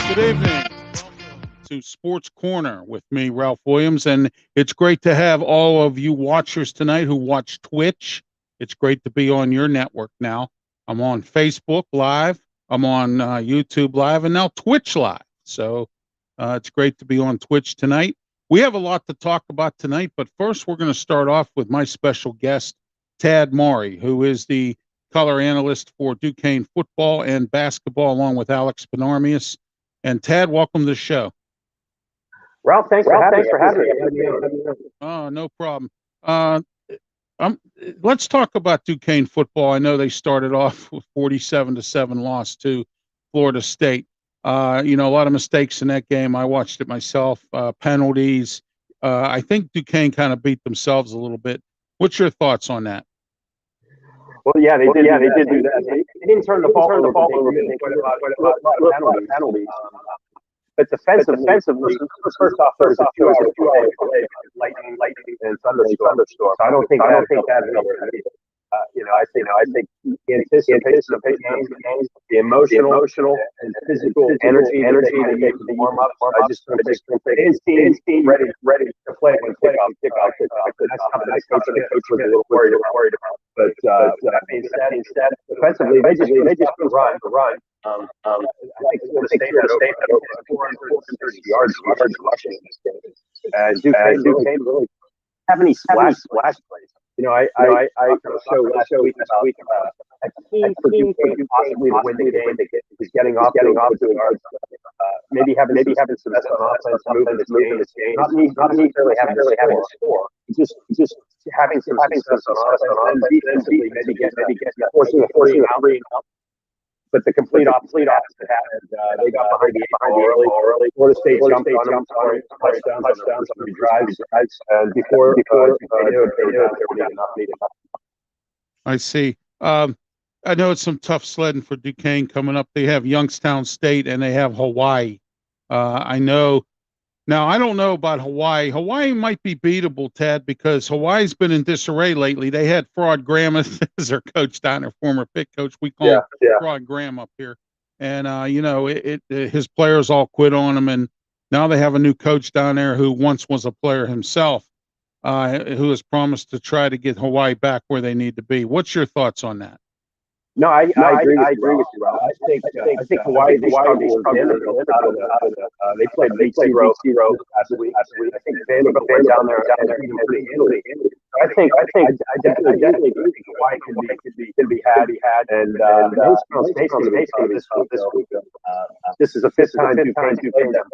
Good evening. Welcome to Sports Corner with me, Ralph Williams. And it's great to have all of you watchers tonight who watch Twitch. It's great to be on your network now. I'm on Facebook Live, I'm on YouTube Live, and now Twitch Live. So it's great to be on Twitch tonight. We have a lot to talk about tonight, but first we're going to start off with my special guest, Tad Maurey, who is the color analyst for Duquesne football and basketball, along with Alex Benarmius. And Tad, welcome to the show. Ralph, thanks for having me. Oh, no problem. Let's talk about Duquesne football. I know they started off with 47-7 loss to Florida State. A lot of mistakes in that game. I watched it myself. Penalties. I think Duquesne kind of beat themselves a little bit. What's your thoughts on that? Well, yeah, they did do that. They didn't turn the ball over. Quite a lot of penalties. But defensively, first off, there was a 2 hour delay, lightning, and thunderstorm. So I don't think that helped. I think the anticipation of the game, the emotional and physical energy that they to warm up. I just think his team ready to play when kickoff. That's something the coach was a little worried about. But that being said, defensively they just run. I think Florida State had over 430 yards rushing in this game. And Duquesne really have any splash plays. I show last week about a key for Duquesne possibly to win the game is getting off doing yards. Maybe having some offense moving this game. Not necessarily having a score. Just having some success on offense and defensively maybe get forcing a three out. But the complete opposite happened. They got behind the early. Florida State jumped on them, touchdowns on drives, and before they knew it, they were not needed. I see. I know it's some tough sledding for Duquesne coming up. They have Youngstown State and they have Hawaii. I know. Now, I don't know about Hawaii. Hawaii might be beatable, Tad, because Hawaii's been in disarray lately. They had Fraud Graham as their coach down there, former Pitt coach. We call him Fraud Graham up here. And, his players all quit on him. And now they have a new coach down there who once was a player himself, who has promised to try to get Hawaii back where they need to be. What's your thoughts on that? No, I agree with you, Ralph. I think Hawaii struggled again they played 8-0 last week. I think Vanderbilt went down there and pretty handily. I definitely think Hawaii can be had, and Youngstown State's going to be tough this week. This is the fifth time Duquesne played them.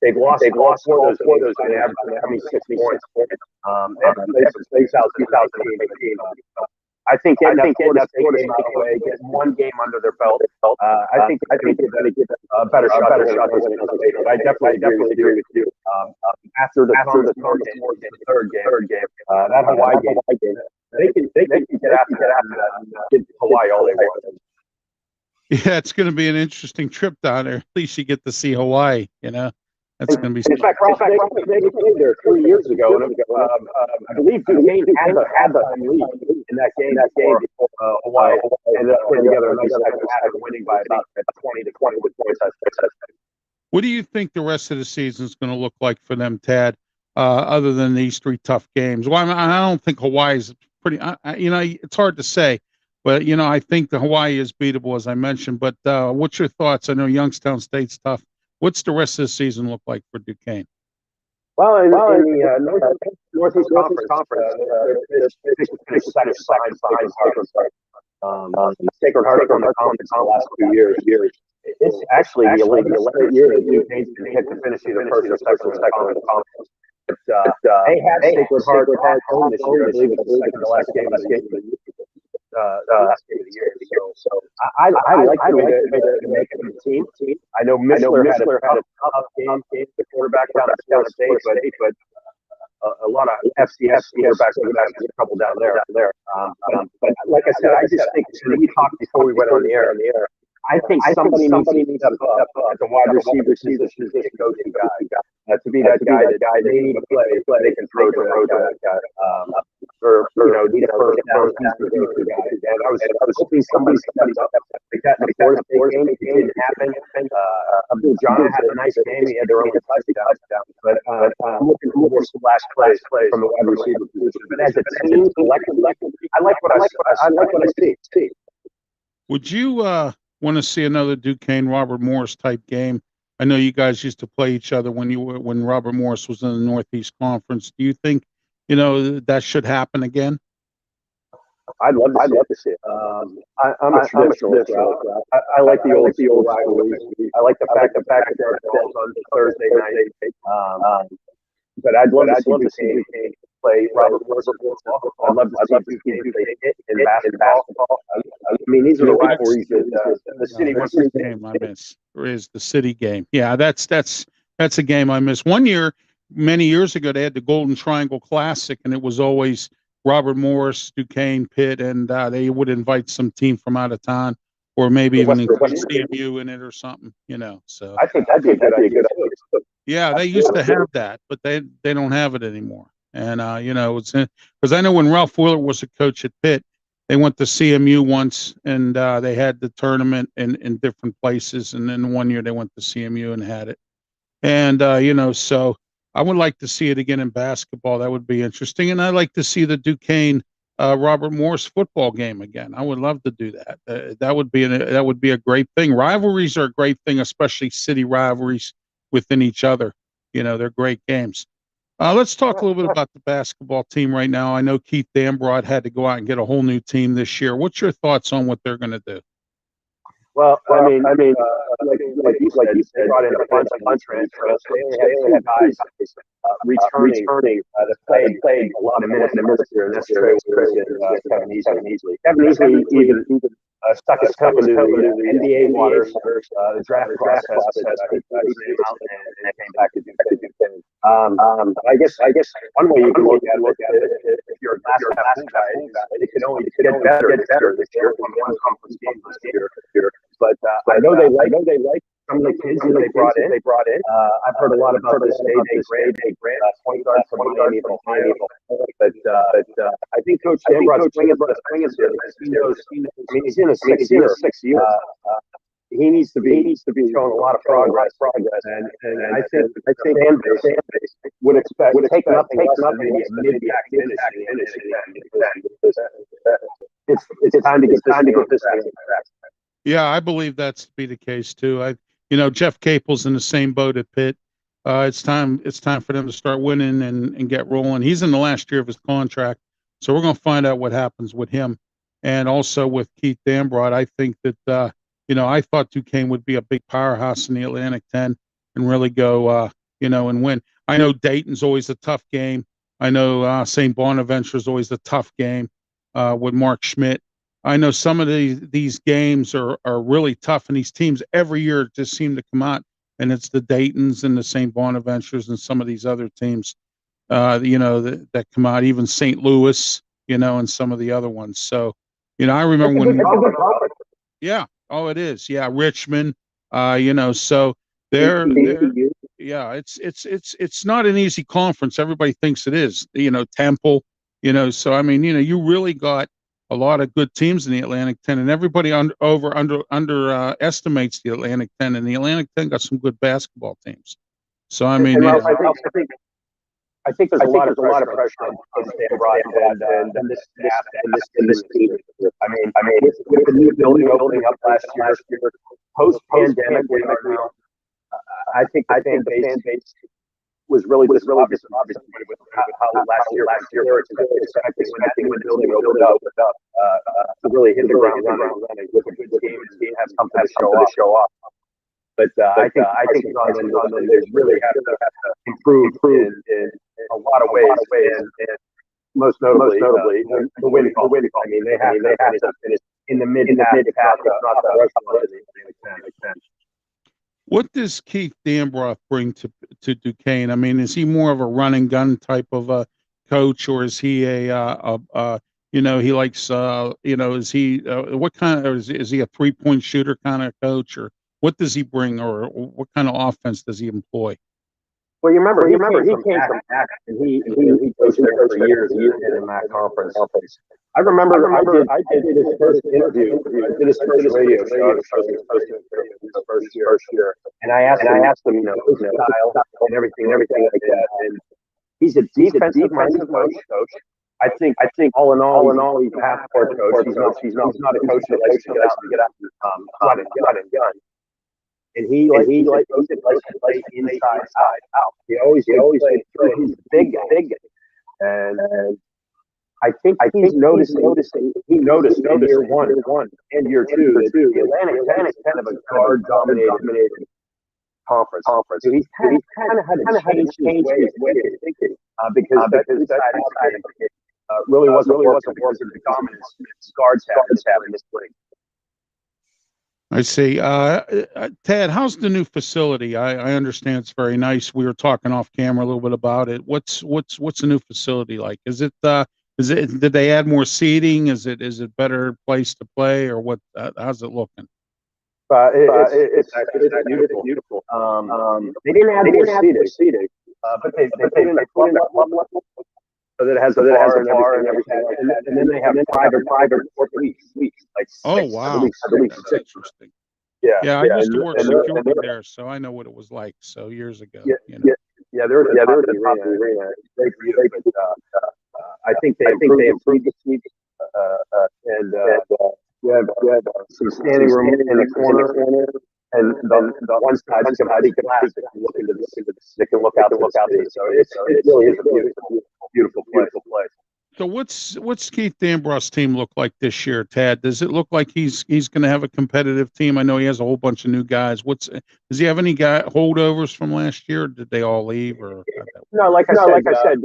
They've lost 4 of those, and they're having 6 points. They haven't played since 2018. I think getting that Florida State game out of the way, getting one game under their belt, I think they're going to get a better shot to win the state. But I definitely agree with you. After the third game, that Hawaii game, they can get after that and get Hawaii all they want. Yeah, it's going to be an interesting trip down there. At least you get to see Hawaii, That's going to be. In fact, they played there 3 years ago, and I believe Duquesne had the lead in that game before Hawaii ended up putting together a nice second half, winning by about 20 with points. What do you think the rest of the season is going to look like for them, Tad? Other than these 3 tough games, well, I don't think Hawaii's pretty. It's hard to say, but I think the Hawaii is beatable, as I mentioned. But what's your thoughts? I know Youngstown State's tough. What's the rest of the season look like for Duquesne? Well, in the Northeast Conference, there's been a sign Sacred Heart on the conference the last 2 years. It's actually the 11th year that Duquesne's been hit to finish either first or second in the conference. But they had Sacred Heart home this year. I believe it's the second to last game of the year. So I like the way to make it a team. I know Mishler had a tough game. The quarterback down at Florida State, but a lot of FCS quarterbacks, a couple down there. But like I said, I just think we talked before we went on the air. I think somebody needs to step up at the wide receiver position, this coaching guy. To be that guy they need to play, they can throw to that guy. or need a first down. He's the go-to guy. And I was hoping somebody steps up like that in the Florida State game. It didn't happen. Abdul John had a nice game. He had their own touchdown. But I'm looking for more splash plays from the wide receiver position. But as a team, collectively, I like what I see. Would you want to see another Duquesne Robert Morris type game? I know you guys used to play each other when Robert Morris was in the Northeast Conference. Do you think that should happen again? I'd love to see it. I'm a traditionalist. I like the old rivalries. I like the fact that they're on Thursday night. But I'd love to see Duquesne play Robert Morris football. I'd love to see Duquesne play it in basketball. I mean, these are the rivalries that the city wants to see. Game I miss is the city game. Yeah, that's a game I miss. One year, many years ago, they had the Golden Triangle Classic, and it was always Robert Morris, Duquesne, Pitt, and they would invite some team from out of town, or maybe even include CMU in it or something. So I think that'd be a good idea. Yeah, they used to have that, but they don't have it anymore. And it's because I know when Ralph Wheeler was a coach at Pitt, they went to CMU once, and they had the tournament in different places, and then one year they went to CMU and had it. And so I would like to see it again in basketball. That would be interesting, and I'd like to see the Duquesne Robert Morris football game again. I would love to do that. That would be a great thing. Rivalries are a great thing, especially city rivalries within each other. They're great games. Let's talk a little bit about the basketball team right now. I know Keith Dambrod had to go out and get a whole new team this year. What's your thoughts on what they're going to do? Well, I mean, like you said, they brought in a bunch of transfers. They only had guys returning that played a lot of minutes here, and that's Trey Chris and Kevin Easley. Kevin Easley even stuck his toe into the NBA waters, the draft process, but he came out and came back to Duquesne. I guess one way you can look at it, if you're a basketball guy, it can only get better this year from one conference game this year. But I know they like some of the kids that they brought in. I've heard a lot about this AJ Grant, point guard from Miami of Ohio. But I think Coach Damrod's swinging here. He knows. I mean, he's in his sixth year. He needs to be showing a lot of progress. And I think fan base would take nothing less than maybe a mid-back finish. It's time to get this thing back. Yeah, I believe that's to be the case too. Jeff Capel's in the same boat at Pitt. It's time for them to start winning and get rolling. He's in the last year of his contract, so we're going to find out what happens with him, and also with Keith Dambrod. I think that I thought Duquesne would be a big powerhouse in the Atlantic 10 and really go and win. I know Dayton's always a tough game. I know St. Bonaventure is always a tough game with Mark Schmidt. I know some of these games are really tough, and these teams every year just seem to come out, and it's the Daytons and the St. Bonaventures and some of these other teams, that come out, even St. Louis, and some of the other ones. So, I remember when, yeah, oh, it is, yeah, Richmond, so yeah, it's not an easy conference. Everybody thinks it is, Temple, so I mean, you really got a lot of good teams in the Atlantic 10, and everybody underestimates the Atlantic 10, and the Atlantic 10 got some good basketball teams. So I mean, I think there's a lot of pressure on Dambrod and this staff and this team. I mean, with the new building opening up last year, post pandemic, I think the fan base was really obvious with how last year they were expecting when the building opened up to really hit the ground running with a good team and have something to show off. But I think they really have to improve in a lot of ways, and most notably the win call. I mean, they have to finish in the mid half, if not the rest of it. What does Keith Dambrod bring to Duquesne? I mean, is he more of a run and gun type of a coach, or is he he likes is he what kind of, is he a 3-point shooter kind of coach, or what does he bring, or what kind of offense does he employ? Well, you remember he came from Akron, and he coached there for years in that conference. I remember I did his first interview. I did his first radio show. I was hosting the first year, and I asked him, you know, his style and everything like that. And he's a defensive-minded coach. I think all in all, he's a half-court coach. He's not a coach that likes to get out and gun. And he likes to play inside out. He always played through. He's a big guy. And I think he's noticing. He noticed in year one and year two that the Atlantic kind of a guard dominated conference. So he's kind of had to change his way of thinking because that inside really wasn't the dominance guards have in this league. I see. Tad, how's the new facility? I understand it's very nice. We were talking off camera a little bit about it. What's the new facility like? Is it did they add more seating? Is it better place to play, or what? How's it looking? It's beautiful. They didn't add more seating, but they put in a club level so that it has a bar and everything. And then they have private suites. Like oh wow, that's interesting. Yeah, I used to work security there, so I know what it was like. So years ago, they're at the top of the arena. Great view, but I think they improved the suites, and you have some standing room in the corner, and the one side is completely glass. They can look out to the city. So it really is a beautiful place. So what's Keith Dambros's team look like this year, Tad? Does it look like he's going to have a competitive team? I know he has a whole bunch of new guys. Does he have any holdovers from last year? Or did they all leave? Or no? Like I said,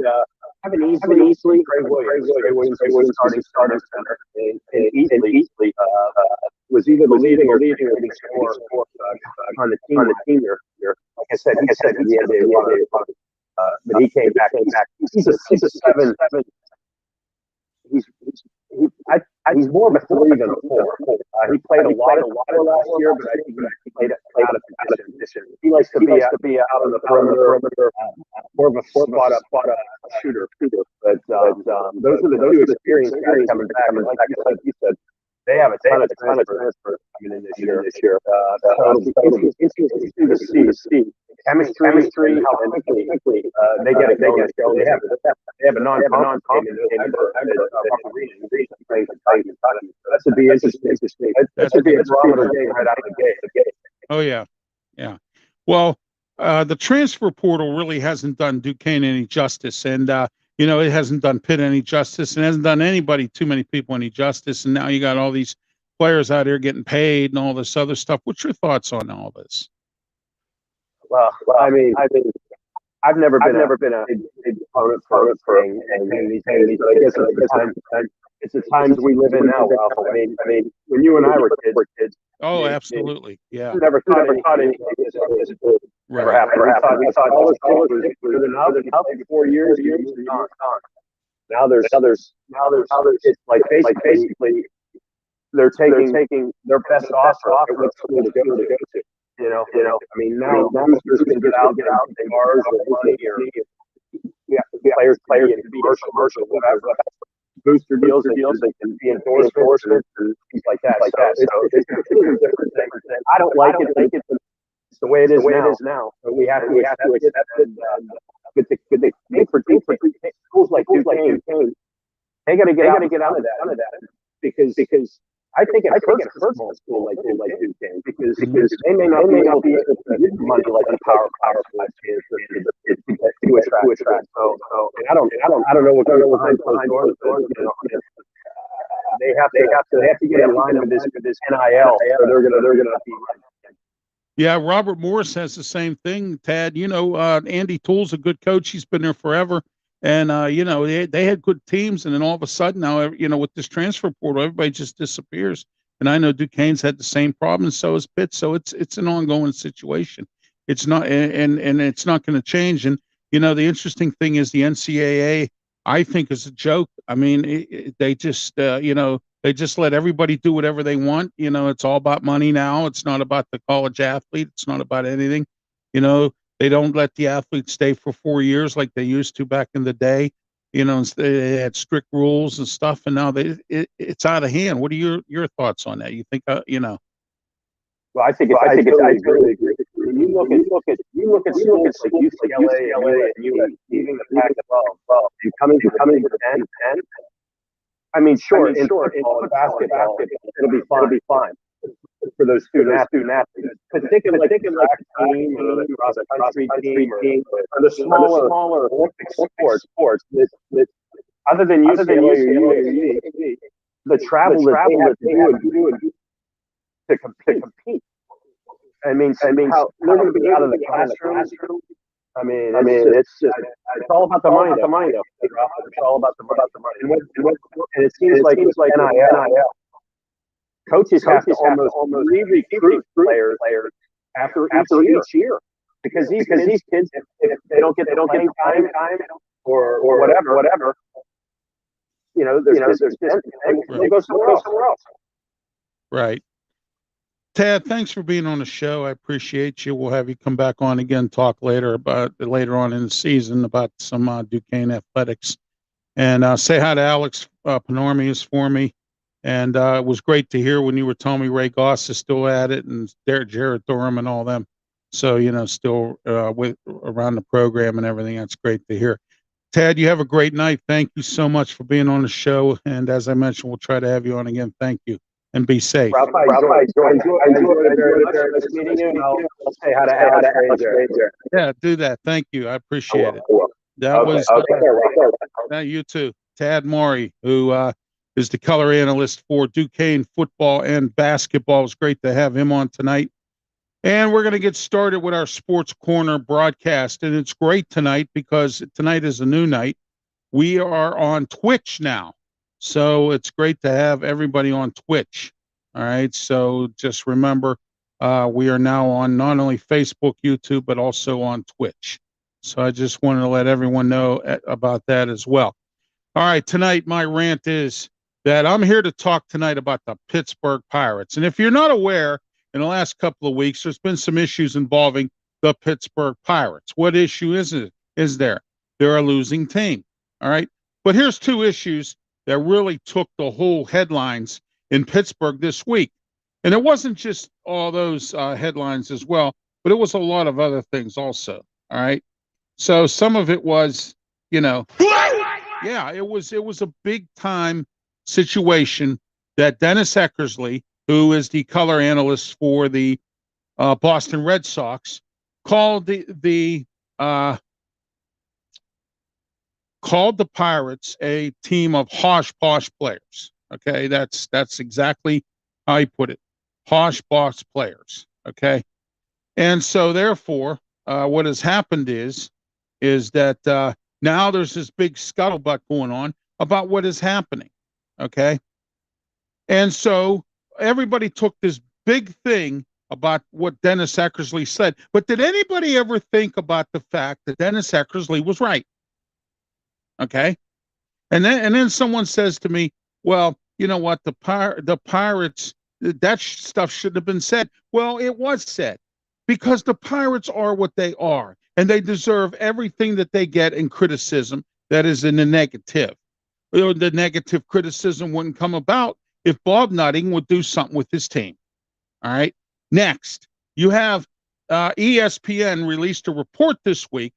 having easily Trey Williams starting center, and easily was either the leading scorer on the team here. Like I said, he had a lot of, but he came back. He's a 7. He's more of a 3 than a 4. He played a lot last year, but I think he played out of position. He likes to be out on the perimeter, more of a spot up shooter. But those are the two experienced guys coming back. And like you said, they have a ton of transfers coming in this year. So it's interesting to see chemistry, how quickly they get it going. They have a non-con that should be interesting. That should be a barometer game right out of the gate. Oh yeah. Well, the transfer portal really hasn't done Duquesne any justice, and it hasn't done Pitt any justice, and hasn't done too many people any justice. And now you got all these players out here getting paid and all this other stuff. What's your thoughts on all this? Well, I mean, I've never been a opponent for thing, and but I guess it's the times we live in now, Ralph. I mean, when you and I were kids. Oh, absolutely, yeah. Never thought anything this would ever happen. We thought all this was good enough. 4 years, gone. Now there's it's like basically they're taking their best offer at what school to go to. You know, I mean, now youngsters can get out, they bars or money or players can be commercial, whatever. Booster deals, they can be endorsements and things like that. So it's a different thing. I don't like it. It's the way it is now. So we have to accept it. But schools like Duquesne, they got to get out of that because I think it hurts a school like Duquesne because they may not be able to use money like the power kids to attract. So I don't know what goes behind closed doors. They have to get in line with this NIL, or they're gonna be. Yeah, Robert Morris has the same thing, Tad. Andy Toole's a good coach. He's been there forever. And, they had good teams. And then all of a sudden now, with this transfer portal, everybody just disappears. And I know Duquesne's had the same problem, and so has Pitt. So it's an ongoing situation. It's not, and it's not going to change. And, the interesting thing is the NCAA, I think, is a joke. I mean, they just, they just let everybody do whatever they want. It's all about money now. It's not about the college athlete. It's not about anything. They don't let the athletes stay for 4 years like they used to back in the day. They had strict rules and stuff, and now it's out of hand. What are your thoughts on that? You think, Well, I totally agree. When you look at schools like UCLA and USC leaving the Pac-12 and coming to the 10. I mean, sure, in football and basketball, it'll be fine for those student athletes. But think of like a track team or the cross country team or the smaller Olympic sports that other than UCLA or USC, the travel that they have to do to compete. I mean, how they're going to be out of the classroom. I mean, it's all about the money. It's all about the money. And it seems like NIL. Coaches have to almost re-recruit players after each year because these kids, if they don't get playing time or whatever, there's they go somewhere else. Right. Tad, thanks for being on the show. I appreciate you. We'll have you come back on again, talk later on in the season about some Duquesne athletics. And say hi to Alex Panormius for me. And it was great to hear when you were telling me Ray Goss is still at it and Jared Durham and all them. So, still around the program and everything. That's great to hear. Tad, you have a great night. Thank you so much for being on the show. And as I mentioned, we'll try to have you on again. Thank you. And be safe. Ralph, I enjoyed it very much. Nice meeting you. And I'll say how to Alex Ranger. Yeah, do that. Thank you. I appreciate it. That was you too. Tad Maurey, who is the color analyst for Duquesne football and basketball. It's great to have him on tonight. And we're going to get started with our Sports Corner broadcast. And it's great tonight because tonight is a new night. We are on Twitch now. So it's great to have everybody on Twitch. All right. So just remember, we are now on not only Facebook, YouTube, but also on Twitch. So I just wanted to let everyone know about that as well. All right. Tonight, my rant is that I'm here to talk tonight about the Pittsburgh Pirates. And if you're not aware, in the last couple of weeks, there's been some issues involving the Pittsburgh Pirates. What issue is there? They're a losing team. All right. But here's two issues that really took the whole headlines in Pittsburgh this week. And it wasn't just all those headlines as well, but it was a lot of other things also. All right. So some of it was, yeah, it was a big time situation that Dennis Eckersley, who is the color analyst for the Boston Red Sox, called the Pirates a team of hosh-posh players. Okay, that's exactly how he put it. Hosh-posh players. Okay, and so therefore, what has happened is that now there's this big scuttlebutt going on about what is happening. Okay, and so everybody took this big thing about what Dennis Eckersley said. But did anybody ever think about the fact that Dennis Eckersley was right? Okay. And then someone says to me, well, you know what? The Pirates, that stuff shouldn't have been said. Well, it was said because the Pirates are what they are, and they deserve everything that they get in criticism that is in the negative. The negative criticism wouldn't come about if Bob Nutting would do something with his team. All right. Next, you have ESPN released a report this week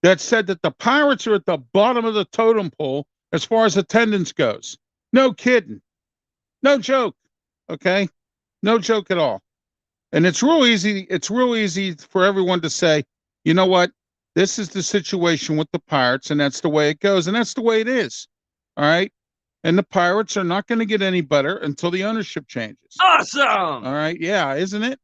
that said that the Pirates are at the bottom of the totem pole as far as attendance goes. No kidding. No joke. Okay. No joke at all. And it's real easy. It's real easy for everyone to say, you know what? This is the situation with the Pirates, and that's the way it goes. And that's the way it is. All right. And the Pirates are not going to get any better until the ownership changes. Awesome. All right. Yeah. Isn't it?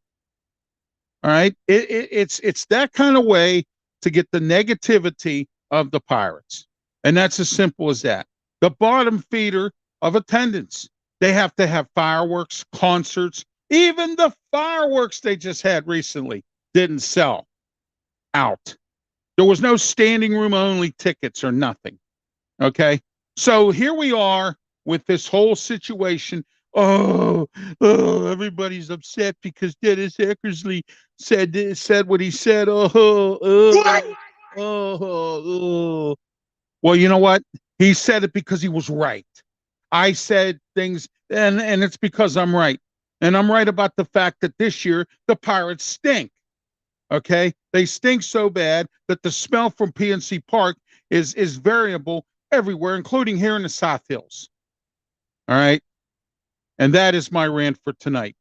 All right. It's that kind of way to get the negativity of the Pirates. And that's as simple as that. The bottom feeder of attendance. They have to have fireworks, concerts. Even the fireworks they just had recently didn't sell out. There was no standing room only tickets or nothing. Okay. So here we are with this whole situation Oh, everybody's upset because Dennis Eckersley said what he said. Oh. Well, you know what? He said it because he was right. I said things, and it's because I'm right. And I'm right about the fact that this year the Pirates stink. Okay, they stink so bad that the smell from PNC Park is variable everywhere, including here in the South Hills. All right, and that is my rant for tonight.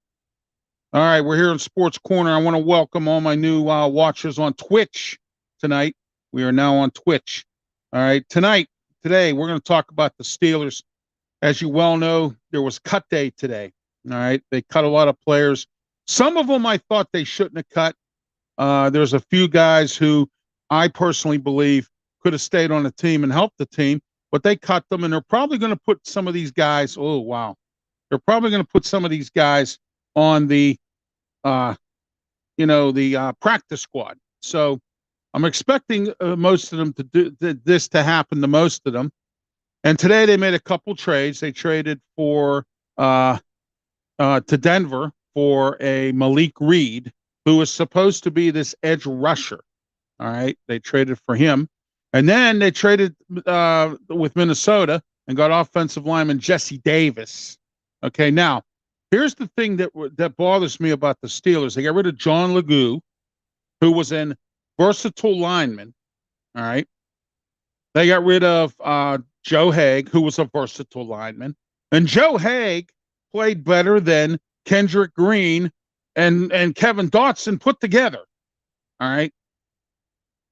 All right, we're here in Sports Corner. I want to welcome all my new watchers on Twitch tonight. We are now on Twitch. All right, today, we're going to talk about the Steelers. As you well know, there was cut day today. All right, they cut a lot of players. Some of them I thought they shouldn't have cut. There's a few guys who I personally believe could have stayed on the team and helped the team, but they cut them, and they're probably going to put some of these guys. Oh wow, they're probably going to put some of these guys on the, practice squad. So I'm expecting most of them to do this to happen to most of them. And today they made a couple trades. They traded to Denver for a Malik Reed, who was supposed to be this edge rusher. All right, they traded for him, and then they traded with Minnesota and got offensive lineman Jesse Davis. Okay, now here's the thing that bothers me about the Steelers. They got rid of John Legou, who was an versatile lineman. All right, they got rid of Joe Haig, who was a versatile lineman, and Joe Haig played better than Kendrick Green and Kevin Dotson put together. All right.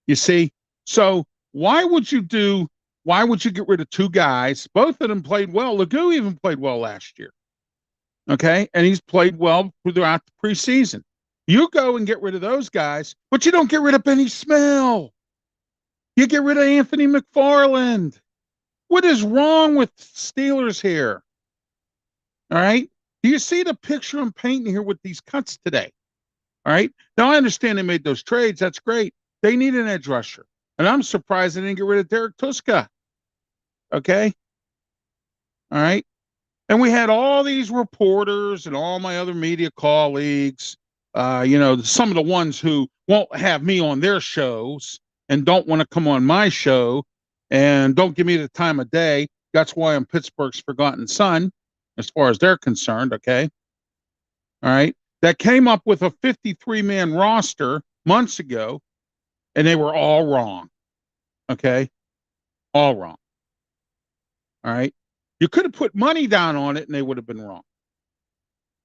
You see, so why would you get rid of two guys? Both of them played well. Legou even played well last year. Okay. And he's played well throughout the preseason. You go and get rid of those guys, but you don't get rid of Benny Smell. You get rid of Anthony McFarland. What is wrong with Steelers here? All right. Do you see the picture I'm painting here with these cuts today? All right. Now, I understand they made those trades. That's great. They need an edge rusher. And I'm surprised they didn't get rid of Derek Tuska. Okay. All right. And we had all these reporters and all my other media colleagues, some of the ones who won't have me on their shows and don't want to come on my show and don't give me the time of day. That's why I'm Pittsburgh's forgotten son, as far as they're concerned. Okay. All right. That came up with a 53-man roster months ago, and they were all wrong. Okay. All wrong. All right. You could have put money down on it and they would have been wrong.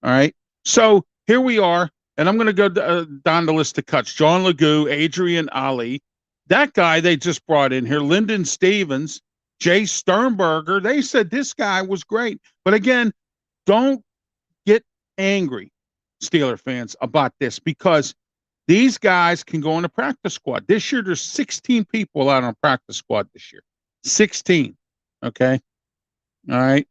All right. So here we are. And I'm going to go down the list of cuts. John Legou, Adrian Ali. That guy they just brought in here, Lyndon Stevens, Jay Sternberger. They said this guy was great. But again, don't get angry, Steeler fans, about this, because these guys can go on the practice squad. This year, there's 16 people out on practice squad this year. 16. Okay. All right.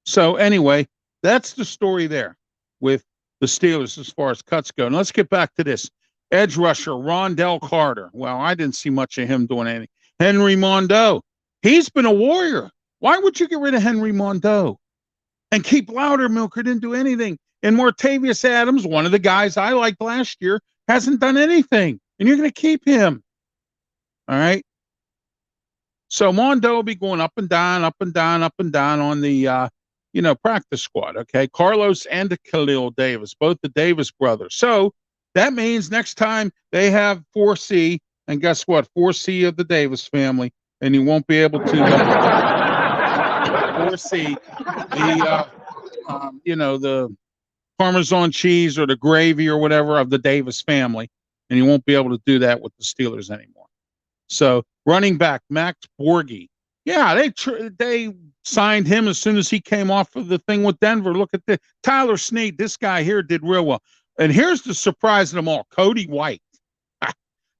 So anyway, that's the story there with the Steelers as far as cuts go. Now let's get back to this. Edge rusher, Rondell Carter. Well, I didn't see much of him doing anything. Henry Mondeau. He's been a warrior. Why would you get rid of Henry Mondeau and keep Loudermilk, who didn't do anything? And Martavius Adams, one of the guys I liked last year, hasn't done anything. And you're going to keep him. All right. So Mondo will be going up and down, up and down, up and down on the, practice squad. Okay. Carlos and Khalil Davis, both the Davis brothers. So that means next time they have 4C, and guess what? 4C of the Davis family, and you won't be able to 4C the Parmesan cheese or the gravy or whatever of the Davis family, and you won't be able to do that with the Steelers anymore. So running back Max Borghi, yeah, they signed him as soon as he came off of the thing with Denver. Look at this. Tyler Snead, this guy here did real well. And here's the surprise of them all, Cody White.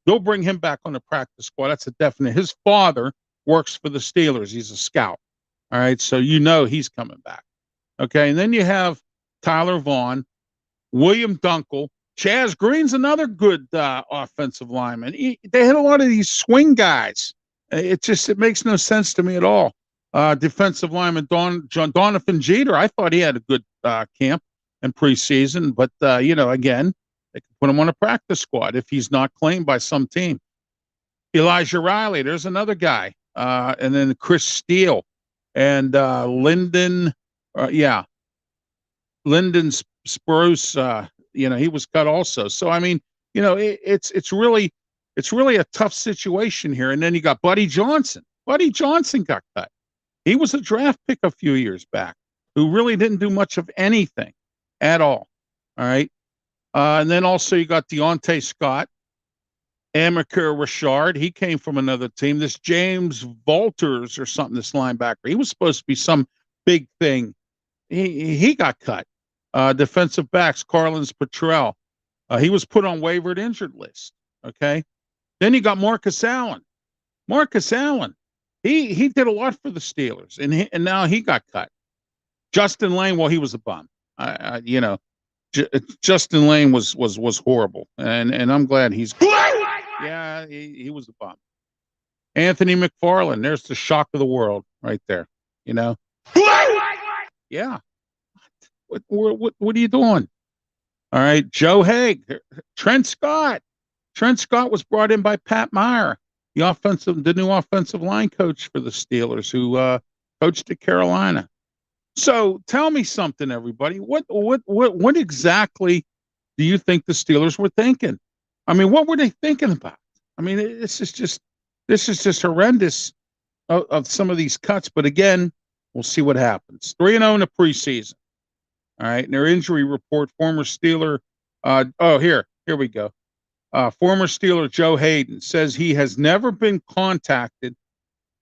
They'll bring him back on the practice squad. That's a definite. His father works for the Steelers. He's a scout. All right, so he's coming back. Okay, and then you have Tyler Vaughn, William Dunkel, Chaz Green's another good offensive lineman. They had a lot of these swing guys. It makes no sense to me at all. Defensive lineman Donovan Jeter. I thought he had a good camp and preseason, but again, they can put him on a practice squad if he's not claimed by some team. Elijah Riley, there's another guy, and then Chris Steele and Lyndon Spruce. He was cut also. So I mean, it's really a tough situation here. And then you got Buddy Johnson. Buddy Johnson got cut. He was a draft pick a few years back who really didn't do much of anything at all. All right. And then also you got Deontay Scott, Amilcar Richard. He came from another team. This James Walters or something, this linebacker. He was supposed to be some big thing. He got cut. Defensive backs, Carlins Petrell. He was put on waived injured list. Okay. Then you got Marcus Allen. Marcus Allen. He did a lot for the Steelers, and now he got cut. Justin Lane, well, he was a bum. Justin Lane was horrible, and I'm glad he's. Yeah, he was a bum. Anthony McFarland, there's the shock of the world right there. Yeah. What are you doing? All right, Joe Haig, Trent Scott. Trent Scott was brought in by Pat Meyer, the new offensive line coach for the Steelers, who coached at Carolina. So tell me something, everybody. What exactly do you think the Steelers were thinking? I mean, what were they thinking about? I mean, this is just horrendous of some of these cuts. But again, we'll see what happens. 3-0 in the preseason. All right, in their injury report, former Steeler. Here we go. Former Steeler Joe Hayden says he has never been contacted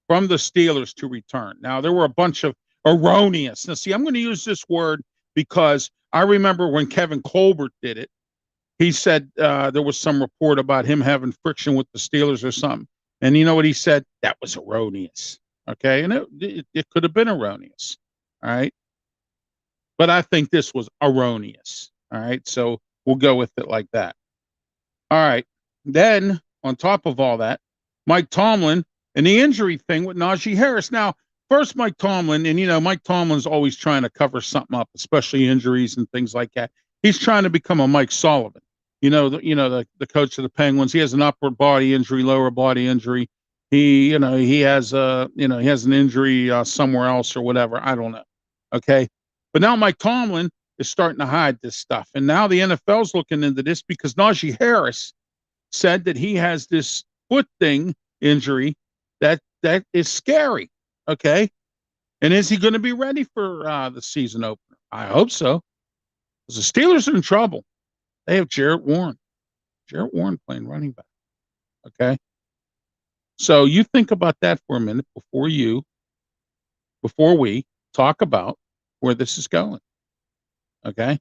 from the Steelers to return. Now, there were a bunch of erroneous. Now, see, I'm going to use this word because I remember when Kevin Colbert did it, he said there was some report about him having friction with the Steelers or something. And you know what he said? That was erroneous. Okay, and it could have been erroneous. All right. But I think this was erroneous. All right. So we'll go with it like that. All right. Then, on top of all that, Mike Tomlin and the injury thing with Najee Harris. Now, first, Mike Tomlin, and Mike Tomlin's always trying to cover something up, especially injuries and things like that. He's trying to become a Mike Sullivan. The coach of the Penguins. He has an upper body injury, lower body injury. He has an injury somewhere else or whatever. I don't know. Okay. But now Mike Tomlin is starting to hide this stuff. And now the NFL's looking into this because Najee Harris said that he has this foot thing injury that is scary. Okay. And is he going to be ready for the season opener? I hope so. Because the Steelers are in trouble. They have Jarrett Warren. Jarrett Warren playing running back. Okay. So you think about that for a minute before we talk about where this is going. Okay.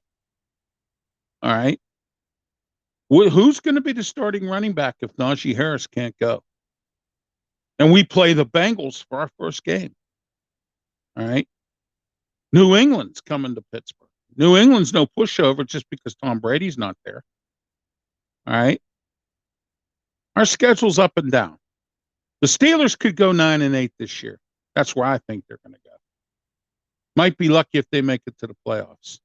All right. Who's going to be the starting running back if Najee Harris can't go? And we play the Bengals for our first game. All right. New England's coming to Pittsburgh. New England's no pushover just because Tom Brady's not there. All right. Our schedule's up and down. The Steelers could go 9-8 this year. That's where I think they're going to go. Might be lucky if they make it to the playoffs.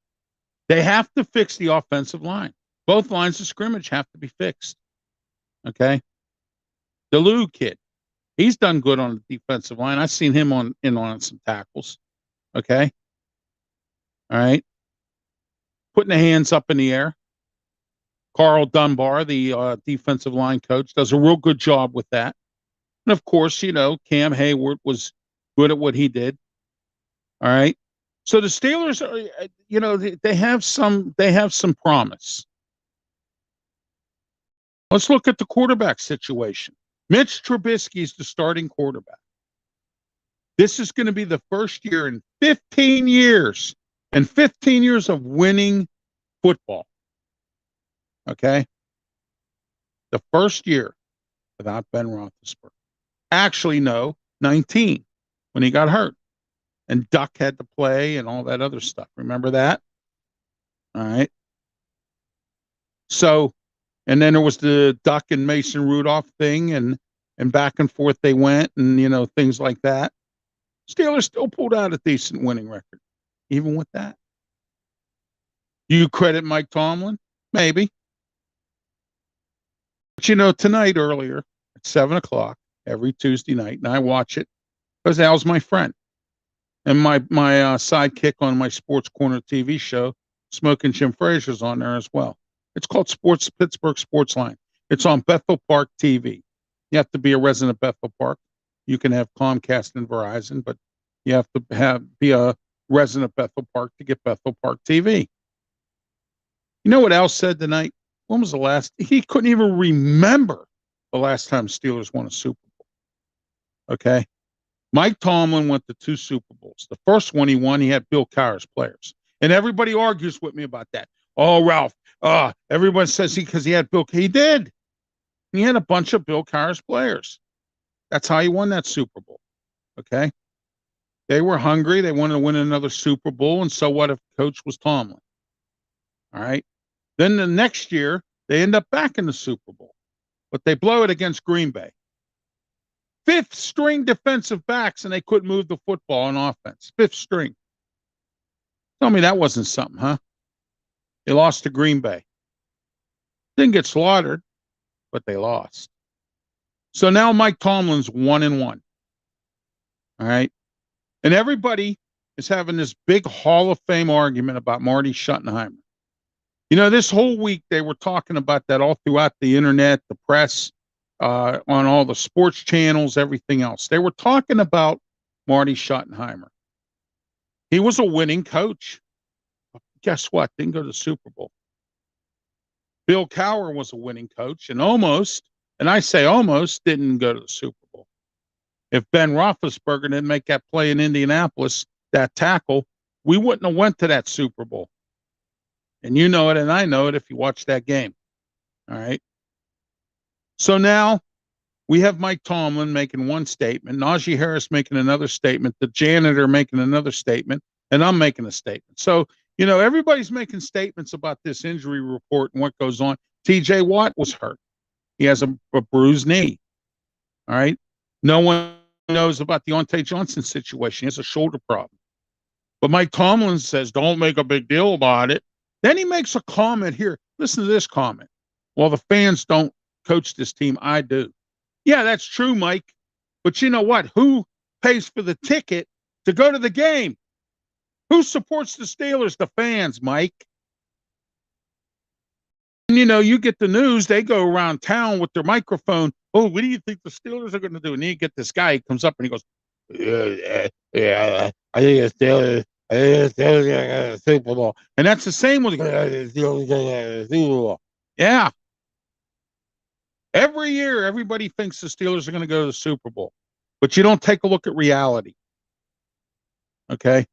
They have to fix the offensive line. Both lines of scrimmage have to be fixed. Okay. The Lou kid, he's done good on the defensive line. I've seen him on some tackles. Okay. All right. Putting the hands up in the air. Carl Dunbar, the defensive line coach, does a real good job with that. And of course, Cam Hayward was good at what he did. All right. So the Steelers are, they have some promise. Let's look at the quarterback situation. Mitch Trubisky is the starting quarterback. This is going to be the first year in 15 years of winning football. Okay. The first year without Ben Roethlisberger. Actually, no, 19 when he got hurt. And Duck had to play and all that other stuff. Remember that? All right. So, and then there was the Duck and Mason Rudolph thing, and back and forth they went, and things like that. Steelers still pulled out a decent winning record, even with that. Do you credit Mike Tomlin? Maybe. But tonight earlier at 7 o'clock every Tuesday night, and I watch it because Al's my friend. And my sidekick on my Sports Corner TV show, Smoking Jim Frazier's on there as well. It's called Pittsburgh Sports Line. It's on Bethel Park TV. You have to be a resident of Bethel Park. You can have Comcast and Verizon, but you have to be a resident of Bethel Park to get Bethel Park TV. You know what Al said tonight? When was the last? He couldn't even remember the last time Steelers won a Super Bowl. Okay. Mike Tomlin went to 2 Super Bowls. The first one he won, he had Bill Cowher's players. And everybody argues with me about that. Oh, Ralph, everyone says because he had Bill. He did. He had a bunch of Bill Cowher's players. That's how he won that Super Bowl. Okay. They were hungry. They wanted to win another Super Bowl. And so what if coach was Tomlin? All right. Then the next year, they end up back in the Super Bowl. But they blow it against Green Bay. 5th string defensive backs, and they couldn't move the football on offense. 5th string. Tell me that wasn't something, huh? They lost to Green Bay. Didn't get slaughtered, but they lost. So now Mike Tomlin's 1-1. All right. And everybody is having this big Hall of Fame argument about Marty Schottenheimer. This whole week they were talking about that all throughout the internet, the press, on all the sports channels, everything else. They were talking about Marty Schottenheimer. He was a winning coach. Guess what? Didn't go to the Super Bowl. Bill Cowher was a winning coach and I say almost, didn't go to the Super Bowl. If Ben Roethlisberger didn't make that play in Indianapolis, that tackle, we wouldn't have went to that Super Bowl. And you know it, and I know it if you watch that game. All right. So now we have Mike Tomlin making one statement, Najee Harris making another statement, the janitor making another statement, and I'm making a statement. So, everybody's making statements about this injury report and what goes on. TJ Watt was hurt. He has a bruised knee. All right. No one knows about the Deontay Johnson situation. He has a shoulder problem. But Mike Tomlin says, don't make a big deal about it. Then he makes a comment here. Listen to this comment. Well, the fans don't coach this team. I do. Yeah, that's true, Mike. But you know what? Who pays for the ticket to go to the game? Who supports the Steelers? The fans, Mike. And, you get the news. They go around town with their microphone. Oh, what do you think the Steelers are going to do? And then you get this guy. He comes up and he goes, yeah, I think the Steelers. Super Bowl. And that's the same with yeah. Every year, everybody thinks the Steelers are going to go to the Super Bowl, but you don't take a look at reality. Okay.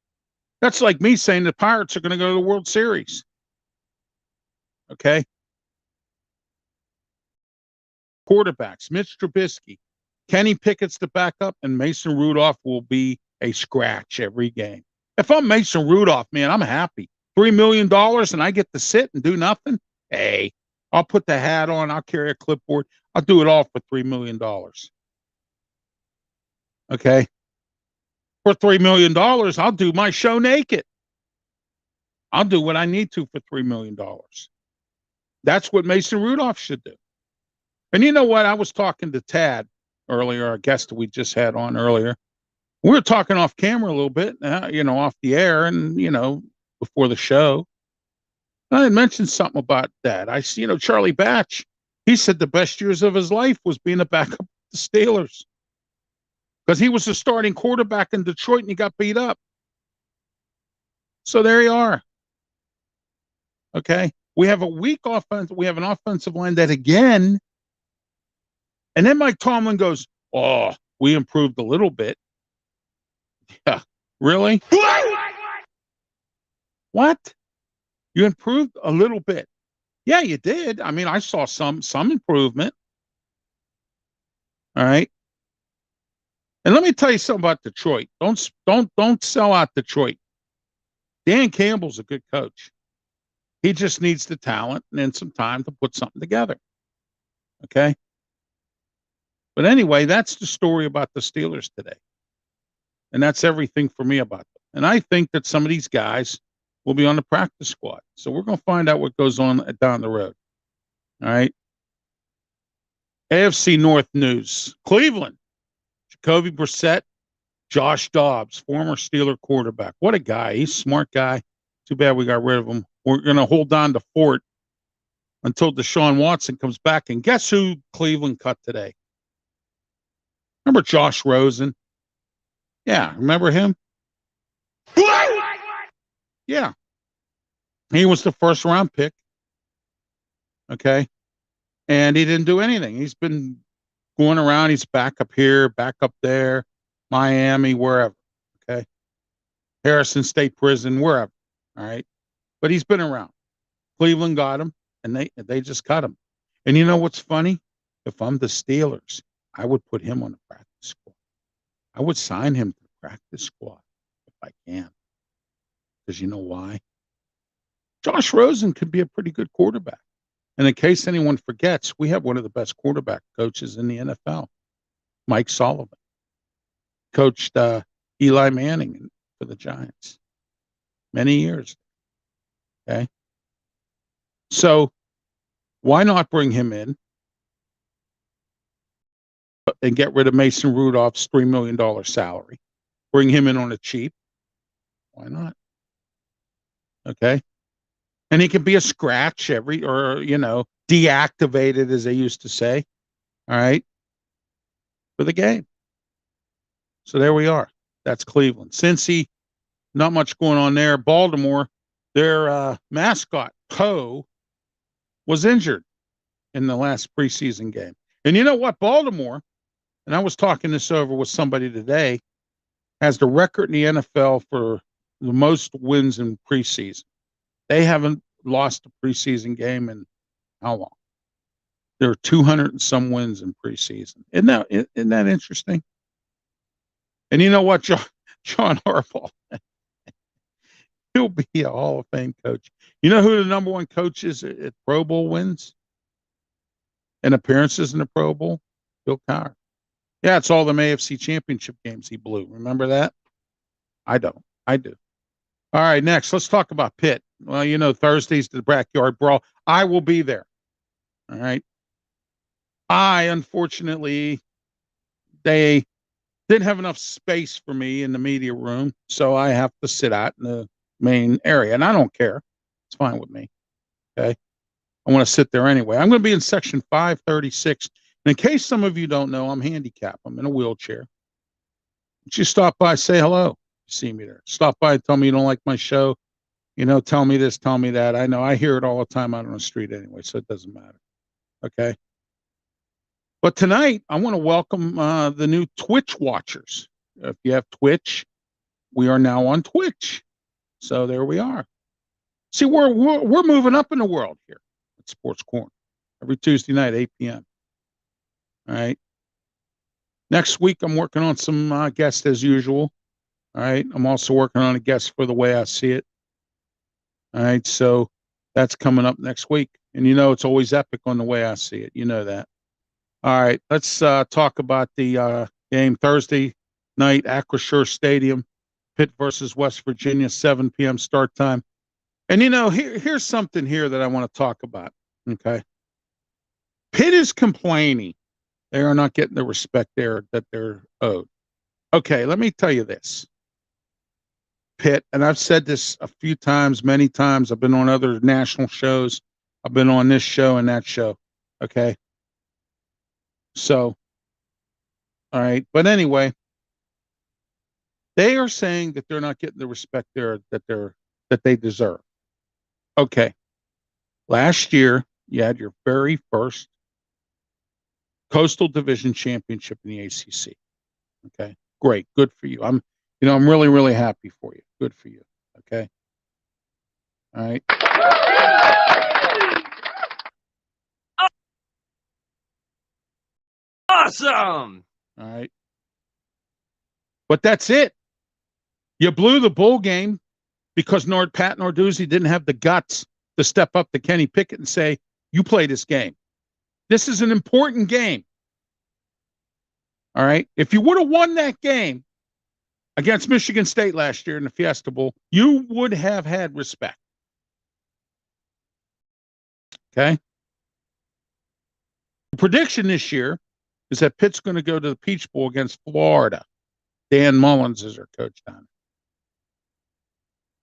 That's like me saying the Pirates are going to go to the World Series. Okay. Quarterbacks, Mitch Trubisky, Kenny Pickett's the backup, and Mason Rudolph will be a scratch every game. If I'm Mason Rudolph, man, I'm happy. $3 million and I get to sit and do nothing. Hey, I'll put the hat on. I'll carry a clipboard. I'll do it all for $3 million. Okay. For $3 million, I'll do my show naked. I'll do what I need to for $3 million. That's what Mason Rudolph should do. And you know what? I was talking to Tad earlier, our guest that we just had on earlier. We were talking off camera a little bit, off the air and, before the show. I had mentioned something about that. I see, Charlie Batch, he said the best years of his life was being a backup to the Steelers because he was the starting quarterback in Detroit and he got beat up. So there you are. Okay. We have a weak offense. We have an offensive line that again, and then Mike Tomlin goes, oh, we improved a little bit. Yeah. Really? What? You improved a little bit. Yeah, you did. I mean, I saw some improvement. All right. And let me tell you something about Detroit. Don't sell out Detroit. Dan Campbell's a good coach. He just needs the talent and some time to put something together. Okay. But anyway, that's the story about the Steelers today. And that's everything for me about them. And I think that some of these guys will be on the practice squad. So we're going to find out what goes on down the road. All right. AFC North news. Cleveland, Jacoby Brissett, Josh Dobbs, former Steeler quarterback. What a guy. He's a smart guy. Too bad we got rid of him. We're going to hold on to Fort until Deshaun Watson comes back. And guess who Cleveland cut today? Remember Josh Rosen? Yeah, remember him? Yeah. He was the first round pick. Okay. And he didn't do anything. He's been going around. He's back up here, back up there, Miami, wherever. Okay. Harrison State Prison, wherever. All right. But he's been around. Cleveland got him, and they just cut him. And you know what's funny? If I'm the Steelers, I would put him on the practice squad. I would sign him to the practice squad if I can. Because you know why? Josh Rosen could be a pretty good quarterback. And in case anyone forgets, we have one of the best quarterback coaches in the NFL, Mike Sullivan. Coached Eli Manning for the Giants many years. Okay. So why not bring him in and get rid of Mason Rudolph's $3 million salary? Bring him in on a cheap. Why not? Okay. And he can be a scratch deactivated, as they used to say. All right. For the game. So there we are. That's Cleveland. Cincy, not much going on there. Baltimore, their mascot, Poe, was injured in the last preseason game. And you know what? Baltimore, and I was talking this over with somebody today, has the record in the NFL for the most wins in preseason. They haven't lost a preseason game in how long? There are 200 and some wins in preseason. Isn't that interesting? And you know what, John Harbaugh, he'll be a Hall of Fame coach. You know who the number one coach is at Pro Bowl wins and appearances in the Pro Bowl? Bill Cowher. Yeah, it's all the AFC Championship games he blew. Remember that? I don't. I do. All right, next, let's talk about Pitt. Well, Thursday's the backyard brawl. I will be there. All right. Unfortunately, they didn't have enough space for me in the media room, so I have to sit out in the main area, and I don't care. It's fine with me. Okay. I want to sit there anyway. I'm going to be in section 536. And in case some of you don't know, I'm handicapped. I'm in a wheelchair. Would you stop by, say hello? See me there. Stop by and tell me you don't like my show. Tell me this, tell me that. I know I hear it all the time out on the street anyway, so it doesn't matter. Okay. But tonight, I want to welcome the new Twitch watchers. If you have Twitch, we are now on Twitch. So there we are. See, we're moving up in the world here at Sports Corner every Tuesday night, 8 p.m. All right. Next week, I'm working on some guests as usual. All right. I'm also working on a guest for The Way I See It. All right. So that's coming up next week. And it's always epic on The Way I See It. You know that. All right. Let's talk about the game Thursday night, Acrisure Stadium, Pitt versus West Virginia, 7 p.m. start time. And, here's something here that I want to talk about. Okay. Pitt is complaining they are not getting the respect that they're owed. Okay. Let me tell you this. Pitt, and I've said this a few times, many times. I've been on other national shows. I've been on this show and that show. Okay. So, all right. But anyway, they are saying that they're not getting the respect that they deserve. Okay. Last year, you had your very first Coastal Division championship in the ACC. Okay. Great. Good for you. I'm really, really happy for you. Good for you. Okay. All right. Awesome. All right. But that's it. You blew the bowl game because Pat Narduzzi didn't have the guts to step up to Kenny Pickett and say, you play this game. This is an important game. All right. If you would have won that game against Michigan State last year in the Fiesta Bowl, you would have had respect. Okay? The prediction this year is that Pitt's going to go to the Peach Bowl against Florida. Dan Mullins is our coach down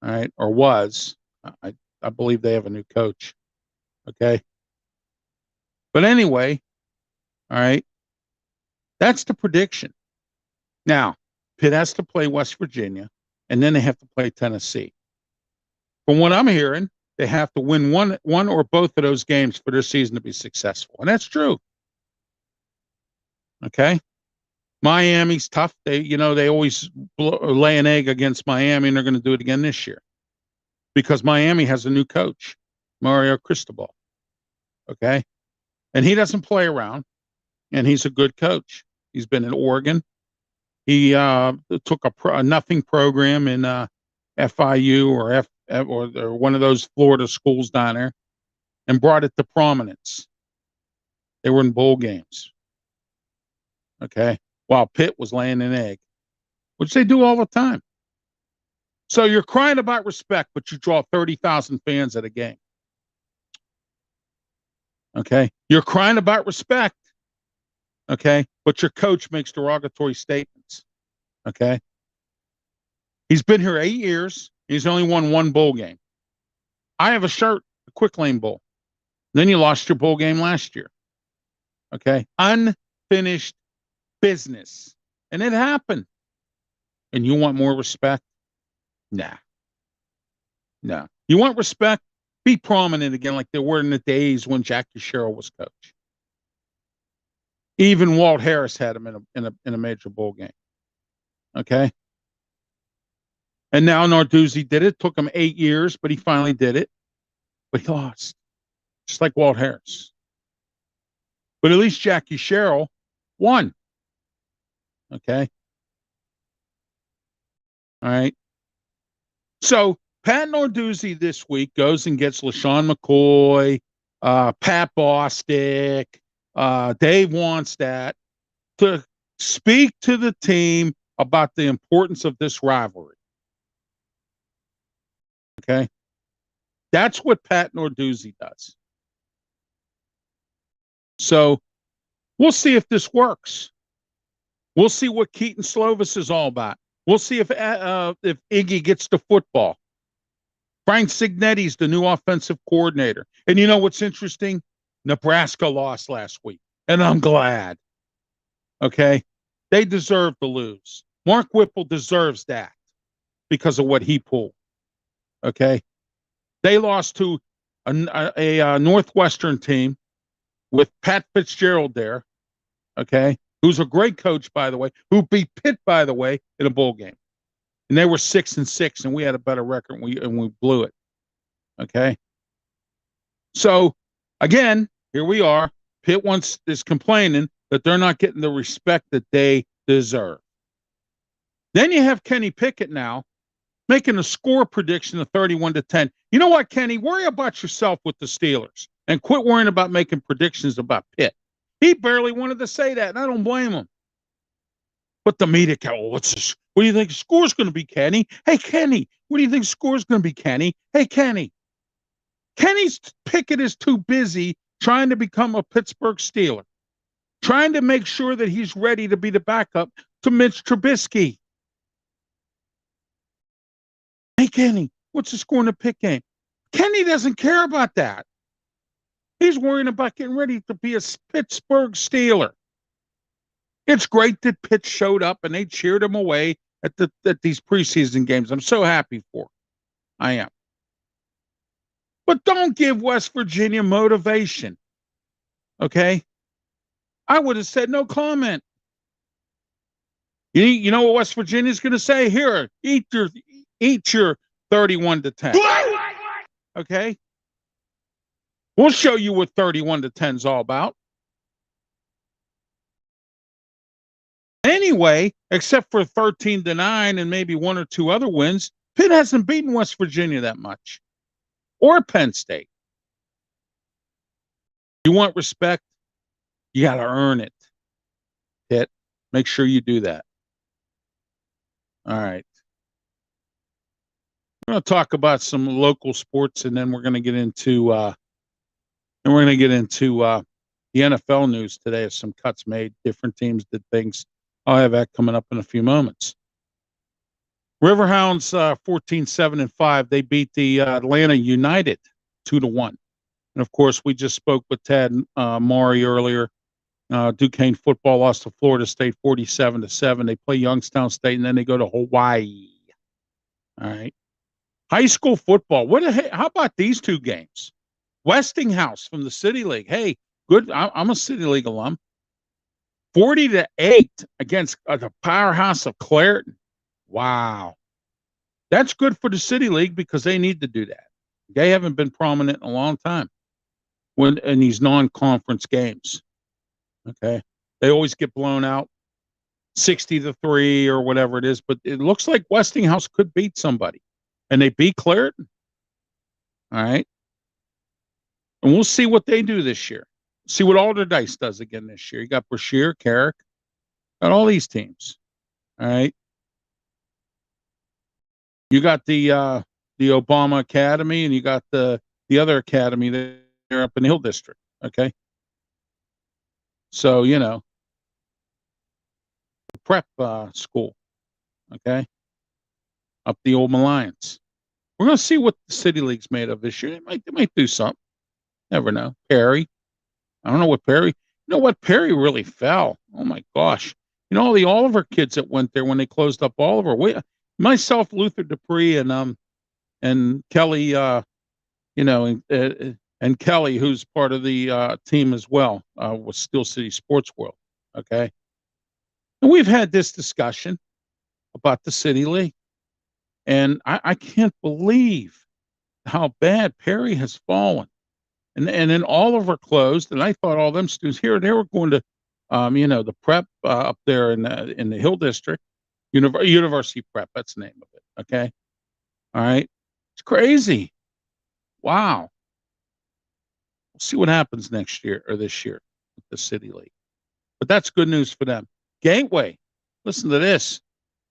there. All right, or was. I believe they have a new coach. Okay? But anyway, all right, that's the prediction. Now, Pitt has to play West Virginia, and then they have to play Tennessee. From what I'm hearing, they have to win one or both of those games for their season to be successful. And that's true. Okay? Miami's tough. They always lay an egg against Miami, and they're going to do it again this year because Miami has a new coach, Mario Cristobal. Okay? And he doesn't play around, and he's a good coach. He's been in Oregon. He took a nothing program in FIU or one of those Florida schools down there and brought it to prominence. They were in bowl games. Okay? While Pitt was laying an egg, which they do all the time. So you're crying about respect, but you draw 30,000 fans at a game. Okay? You're crying about respect, okay, but your coach makes derogatory statements. Okay? He's been here 8 years. He's only won one bowl game. I have a shirt, the Quick Lane Bowl. Then you lost your bowl game last year. Okay? Unfinished business. And it happened. And you want more respect? Nah. No. You want respect? Be prominent again like they were in the days when Jackie Sherrill was coach. Even Walt Harris had him in a major bowl game. Okay? And now Narduzzi did it. Took him 8 years, but he finally did it. But he lost. Just like Walt Harris. But at least Jackie Sherrill won. Okay? All right? So Pat Narduzzi this week goes and gets LaShawn McCoy, Pat Bostic, Dave Wannstedt to speak to the team about the importance of this rivalry. Okay? That's what Pat Narduzzi does. So we'll see if this works. We'll see what Keaton Slovis is all about. We'll see if Iggy gets to football. Frank Signetti's the new offensive coordinator. And you know what's interesting? Nebraska lost last week, and I'm glad. Okay? They deserve to lose. Mark Whipple deserves that because of what he pulled. Okay? They lost to a Northwestern team with Pat Fitzgerald there, okay, who's a great coach, by the way, who beat Pitt, by the way, in a bowl game. And they were 6-6, and we had a better record, and we blew it. Okay? So, again, here we are. Pitt is complaining that they're not getting the respect that they deserve. Then you have Kenny Pickett now making a score prediction of 31-10. You know what, Kenny? Worry about yourself with the Steelers and quit worrying about making predictions about Pitt. He barely wanted to say that, and I don't blame him. But the media, what do you think the score's going to be, Kenny? Hey, Kenny, what do you think the score's going to be, Kenny? Hey, Kenny. Kenny's Pickett is too busy trying to become a Pittsburgh Steeler, trying to make sure that he's ready to be the backup to Mitch Trubisky. Hey, Kenny, what's the score in the Pitt game? Kenny doesn't care about that. He's worrying about getting ready to be a Pittsburgh Steeler. It's great that Pitt showed up and they cheered him away at these preseason games. I'm so happy for him. I am. But don't give West Virginia motivation. Okay? I would have said no comment. You know what West Virginia's going to say? Here, eat your 31-10. Okay? We'll show you what 31-10 is all about. Anyway, except for 13-9 and maybe one or two other wins, Pitt hasn't beaten West Virginia that much. Or Penn State. You want respect? You got to earn it. Pitt, make sure you do that. All right. We're going to talk about some local sports, and then we're going to get into the NFL news today. Some cuts made, different teams did things. I'll have that coming up in a few moments. Riverhounds 14-7-5. They beat the Atlanta United 2-1. And of course, we just spoke with Tad Maurey earlier. Duquesne football lost to Florida State 47-7. They play Youngstown State, and then they go to Hawaii. All right. High school football. How about these two games? Westinghouse from the City League. Hey, good. I'm a City League alum. 40-8 against the powerhouse of Clairton. Wow. That's good for the City League because they need to do that. They haven't been prominent in a long time in these non-conference games. Okay. They always get blown out 60-3 or whatever it is, but it looks like Westinghouse could beat somebody. And they beat Clairton. All right. And we'll see what they do this year. See what Alderdice does again this year. You got Brashear, Carrick, got all these teams. All right. You got the Obama Academy, and you got the other academy there up in the Hill District. Okay. So, the prep school. Okay. Up the old Alliance. We're going to see what the City League's made of this year. They might do something. Never know. Perry. I don't know what Perry. You know what? Perry really fell. Oh my gosh. All the Oliver kids that went there when they closed up Oliver. Myself, Luther Dupree, and Kelly. And Kelly, who's part of the team as well, with Steel City Sports World. Okay. And we've had this discussion about the City League, and I can't believe how bad Perry has fallen. And then Oliver closed, and I thought all them students here, they were going to, the prep up there in the Hill District, University Prep. That's the name of it. Okay, all right, it's crazy. Wow. We'll see what happens next year or this year with the City League, but that's good news for them. Gateway, listen to this.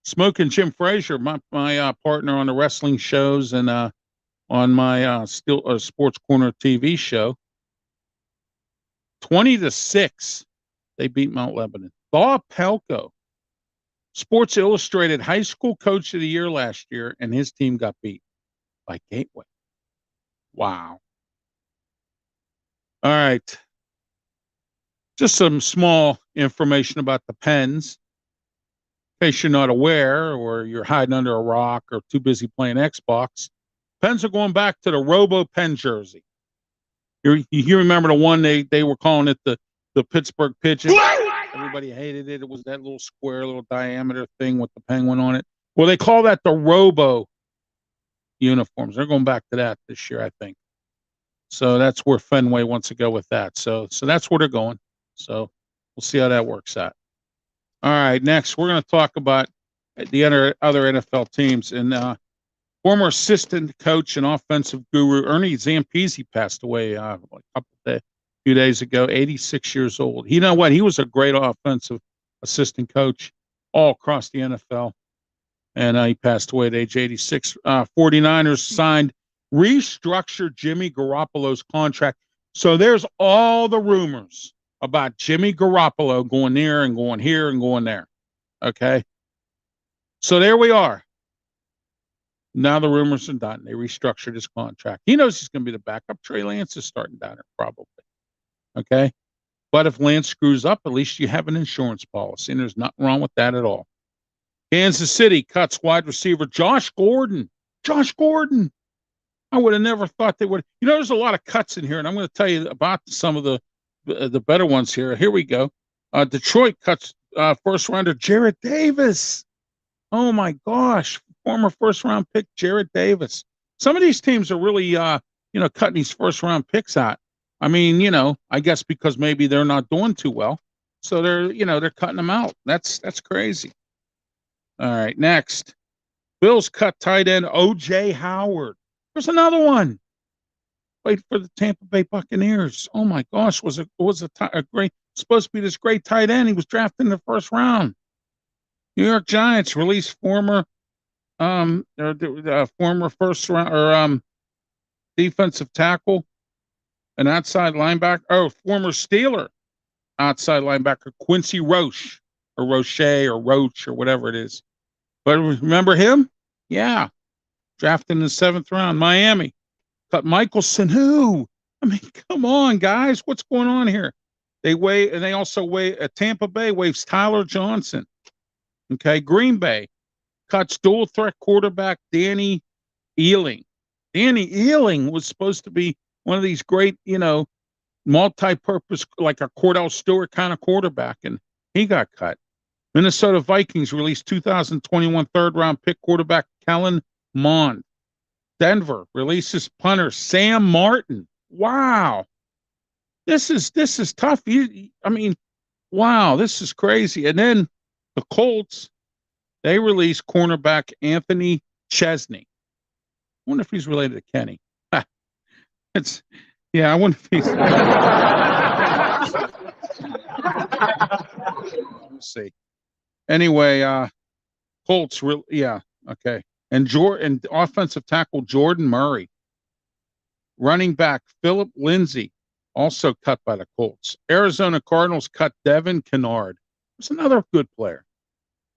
Smoking Jim Frazier, my partner on the wrestling shows and on my Sports Corner TV show. 20-6, they beat Mount Lebanon. Bob Pelko, Sports Illustrated High School Coach of the Year last year, and his team got beat by Gateway. Wow. All right. Just some small information about the Pens. In case you're not aware, or you're hiding under a rock or too busy playing Xbox, Pens are going back to the Robo Pen jersey. You remember the one they were calling it the Pittsburgh Pigeon? Everybody hated it. It was that little square, little diameter thing with the penguin on it. Well, they call that the Robo uniforms. They're going back to that this year, I think. So that's where Fenway wants to go with that. So that's where they're going. So we'll see how that works out. All right, next we're going to talk about the other NFL teams. And former assistant coach and offensive guru Ernie Zampese passed away a few days ago, 86 years old. You know what? He was a great offensive assistant coach all across the NFL. And he passed away at age 86. 49ers signed, restructured Jimmy Garoppolo's contract. So there's all the rumors about Jimmy Garoppolo going there and going here and going there. Okay. So there we are. Now the rumors are done. They restructured his contract. He knows he's going to be the backup. Trey Lance is starting down there probably. Okay. But if Lance screws up, at least you have an insurance policy, and there's nothing wrong with that at all. Kansas City cuts wide receiver Josh Gordon. Josh Gordon. I would have never thought they would. There's a lot of cuts in here, and I'm going to tell you about some of the better ones here. Here we go. Detroit cuts first rounder Jarrett Davis. Oh my gosh. Former first round pick Jarrett Davis. Some of these teams are really cutting these first round picks out. I mean, I guess because maybe they're not doing too well. So they're cutting them out. That's crazy. All right, next. Bills cut tight end O.J. Howard. There's another one. Played for the Tampa Bay Buccaneers. Oh my gosh, was a great, supposed to be this great tight end. He was drafted in the first round. New York Giants release former former first round or defensive tackle, an outside linebacker, former Steeler outside linebacker Quincy Roche or Roche or Roach or whatever it is. But remember him? Yeah, drafted in the 7th round, Miami. Cut Michelson. Who? I mean, come on, guys, what's going on here? They also Tampa Bay waives Tyler Johnson. Okay, Green Bay cuts dual threat quarterback Danny Ealing. Danny Ealing was supposed to be one of these great, multi-purpose, like a Cordell Stewart kind of quarterback, and he got cut. Minnesota Vikings released 2021 third-round pick quarterback Kellen Mond. Denver releases punter Sam Martin. Wow, this is tough. Wow, this is crazy. And then the Colts, they release cornerback Anthony Chesney. I wonder if he's related to Kenny. I wonder if he's. We'll see. Anyway, Colts, okay. And offensive tackle Jordan Murray. Running back Philip Lindsay, also cut by the Colts. Arizona Cardinals cut Devin Kennard. There's another good player.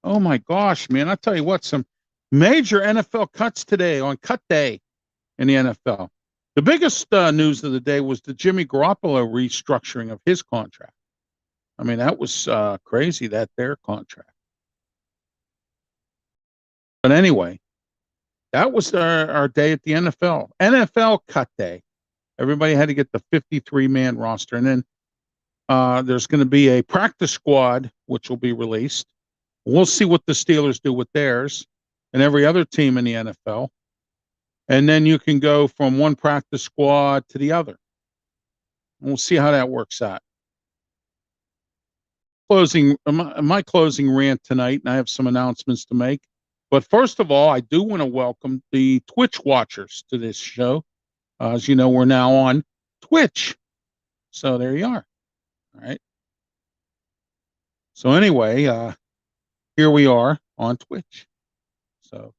Oh my gosh, man. I'll tell you what, some major NFL cuts today on cut day in the NFL. The biggest news of the day was the Jimmy Garoppolo restructuring of his contract. I mean, that was crazy, their contract. But anyway, that was our day at the NFL. NFL cut day. Everybody had to get the 53-man roster. And then there's going to be a practice squad, which will be released. We'll see what the Steelers do with theirs and every other team in the NFL. And then you can go from one practice squad to the other. And we'll see how that works out. My closing rant tonight, and I have some announcements to make. But first of all, I do want to welcome the Twitch watchers to this show. As you know, we're now on Twitch. So there you are. All right. So anyway, here we are on Twitch. So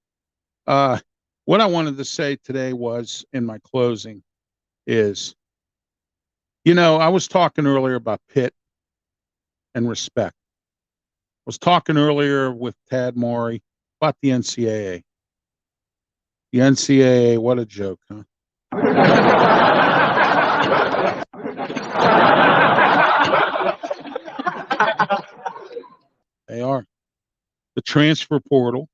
what I wanted to say today was, in my closing, is, I was talking earlier about Pitt and respect. I was talking earlier with Tad Maurey about the NCAA. The NCAA, what a joke, huh? They are. The transfer portal,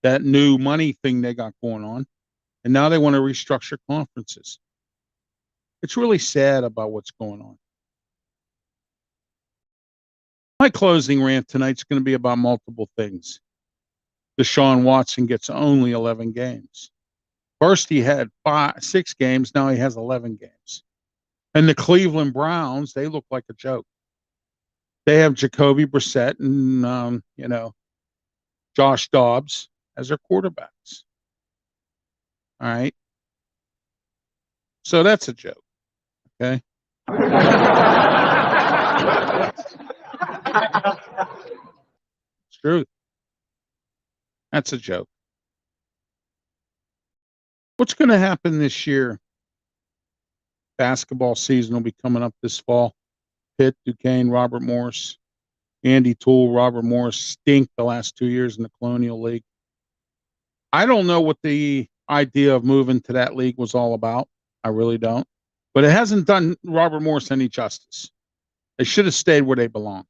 that new money thing they got going on, and now they want to restructure conferences. It's really sad about what's going on. My closing rant tonight's going to be about multiple things. Deshaun Watson gets only 11 games. First, he had 6 games. Now he has 11 games. And the Cleveland Browns, they look like a joke. They have Jacoby Brissett and, Josh Dobbs as their quarterbacks. All right. So that's a joke. Okay. It's true. That's a joke. What's going to happen this year? Basketball season will be coming up this fall. Pitt, Duquesne, Robert Morris, Andy Toole, Robert Morris stink the last 2 years in the Colonial League. I don't know what the idea of moving to that league was all about. I really don't. But it hasn't done Robert Morris any justice. They should have stayed where they belong.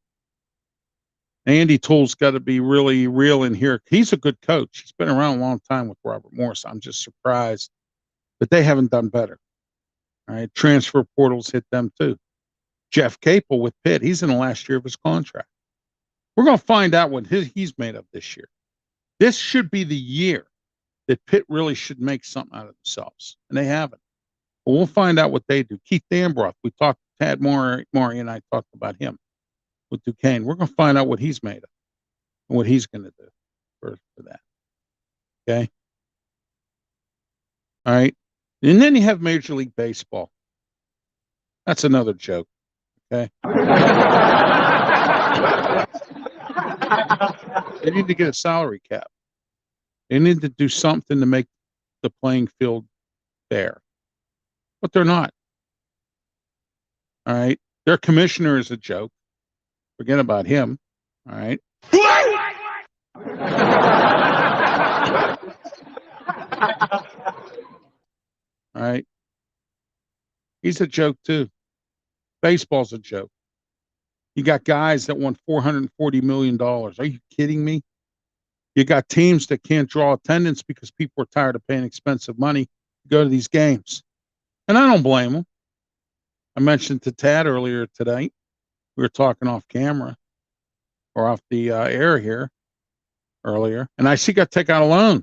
Andy Toole's got to be really real in here. He's a good coach. He's been around a long time with Robert Morris. I'm just surprised that they haven't done better. All right. Transfer portals hit them too. Jeff Capel with Pitt. He's in the last year of his contract. We're going to find out what he's made of this year. This should be the year that Pitt really should make something out of themselves, and they haven't. But we'll find out what they do. Keith Ambroth, we talked, Tad Maurey and I talked about him with Duquesne. We're going to find out what he's made of and what he's going to do for that. Okay? All right? And then you have Major League Baseball. That's another joke. Okay? They need to get a salary cap. They need to do something to make the playing field fair. But they're not. All right. Their commissioner is a joke. Forget about him. All right. All right. He's a joke too. Baseball's a joke. You got guys that won $440 million. Are you kidding me? You got teams that can't draw attendance because people are tired of paying expensive money to go to these games. And I don't blame them. I mentioned to Tad earlier today, we were talking off camera or off the air here earlier, and I see got to take out a loan.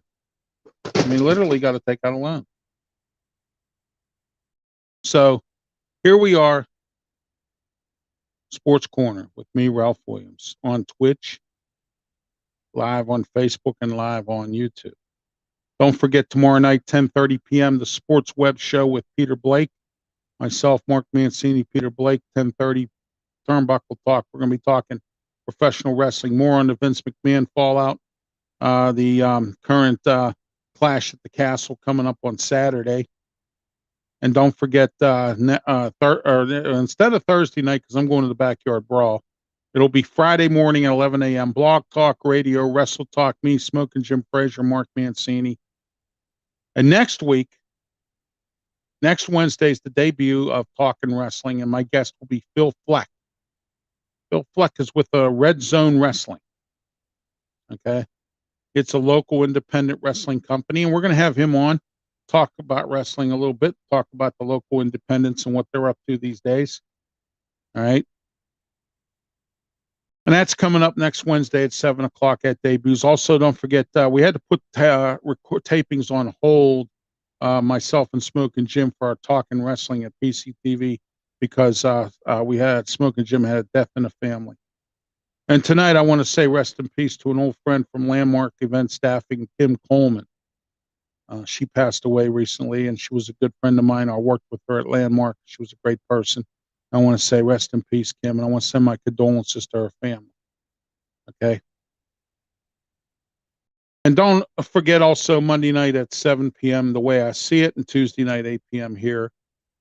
I mean, literally got to take out a loan. So here we are, Sports Corner with me, Ralph Williams, on Twitch, live on Facebook, and live on YouTube. Don't forget tomorrow night, 10:30 p.m., the Sports Web Show with Peter Blake. Myself, Mark Mancini, Peter Blake, 10:30, Turnbuckle Talk. We're going to be talking professional wrestling, more on the Vince McMahon fallout, the current Clash at the Castle coming up on Saturday. And don't forget, instead of Thursday night, because I'm going to the Backyard Brawl, it'll be Friday morning at 11 a.m. Blog Talk Radio, Wrestle Talk, me, Smoking Jim Frazier, Mark Mancini. And next Wednesday is the debut of Talkin' Wrestling, and my guest will be Phil Fleck. Phil Fleck is with Red Zone Wrestling. Okay. It's a local independent wrestling company, and we're going to have him on, talk about wrestling a little bit, talk about the local independents and what they're up to these days. All right. And that's coming up next Wednesday at 7 o'clock at debuts. Also, don't forget, we had to put tapings on hold, myself and Smoke and Jim, for our Talkin' Wrestling at PCTV because we had Smoke and Jim had a death in the family. And tonight, I want to say rest in peace to an old friend from Landmark Event Staffing, Kim Coleman. She passed away recently, and she was a good friend of mine. I worked with her at Landmark. She was a great person. I want to say rest in peace, Kim, and I want to send my condolences to her family. Okay. And don't forget also Monday night at 7 p.m., The Way I See It, and Tuesday night, 8 p.m. here,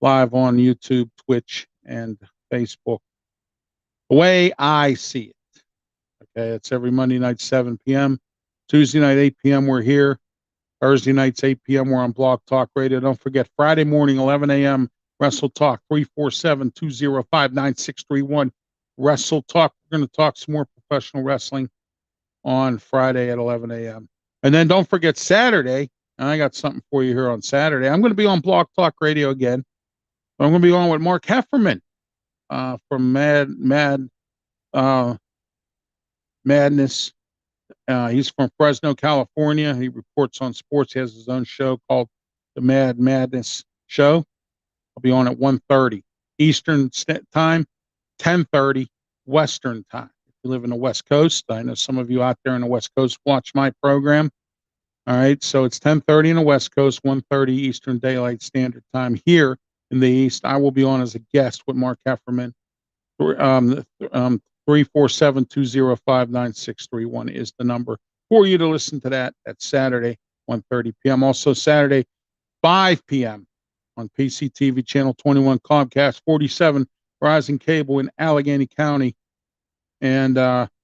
live on YouTube, Twitch, and Facebook. The Way I See It. Okay, it's every Monday night, 7 p.m. Tuesday night, 8 p.m., we're here. Thursday nights, 8 p.m., we're on Blog Talk Radio. Don't forget, Friday morning, 11 a.m., Wrestle Talk, 347-205-9631. Wrestle Talk. We're going to talk some more professional wrestling on Friday at 11 a.m. And then don't forget Saturday, and I got something for you here on Saturday. I'm going to be on Blog Talk Radio again. I'm going to be on with Mark Hefferman from Madness. He's from Fresno, California. He reports on sports. He has his own show called the Madness Show. I'll be on at 1:30 Eastern Time, 10:30 Western Time. If you live in the West Coast, I know some of you out there in the West Coast watch my program. All right, so it's 10:30 in the West Coast, 1:30 Eastern Daylight Standard Time here in the East. I will be on as a guest with Mark Hefferman. 347-205-9631 is the number for you to listen to that at Saturday, 1:30 p.m. Also Saturday, 5 p.m. on PCTV Channel 21, Comcast 47, Verizon Cable in Allegheny County and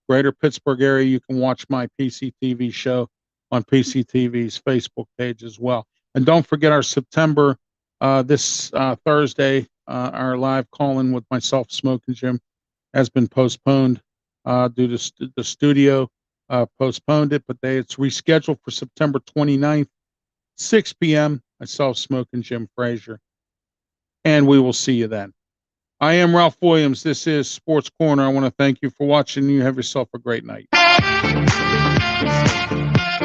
greater Pittsburgh area. You can watch my PCTV show on PCTV's Facebook page as well. And don't forget our September, this Thursday, our live call-in with myself, Smoke and Jim, has been postponed due to the studio postponed it, but it's rescheduled for September 29th, 6 p.m. Myself, Smoke, and Jim Frazier. And we will see you then. I am Ralph Williams. This is Sports Corner. I want to thank you for watching. You have yourself a great night.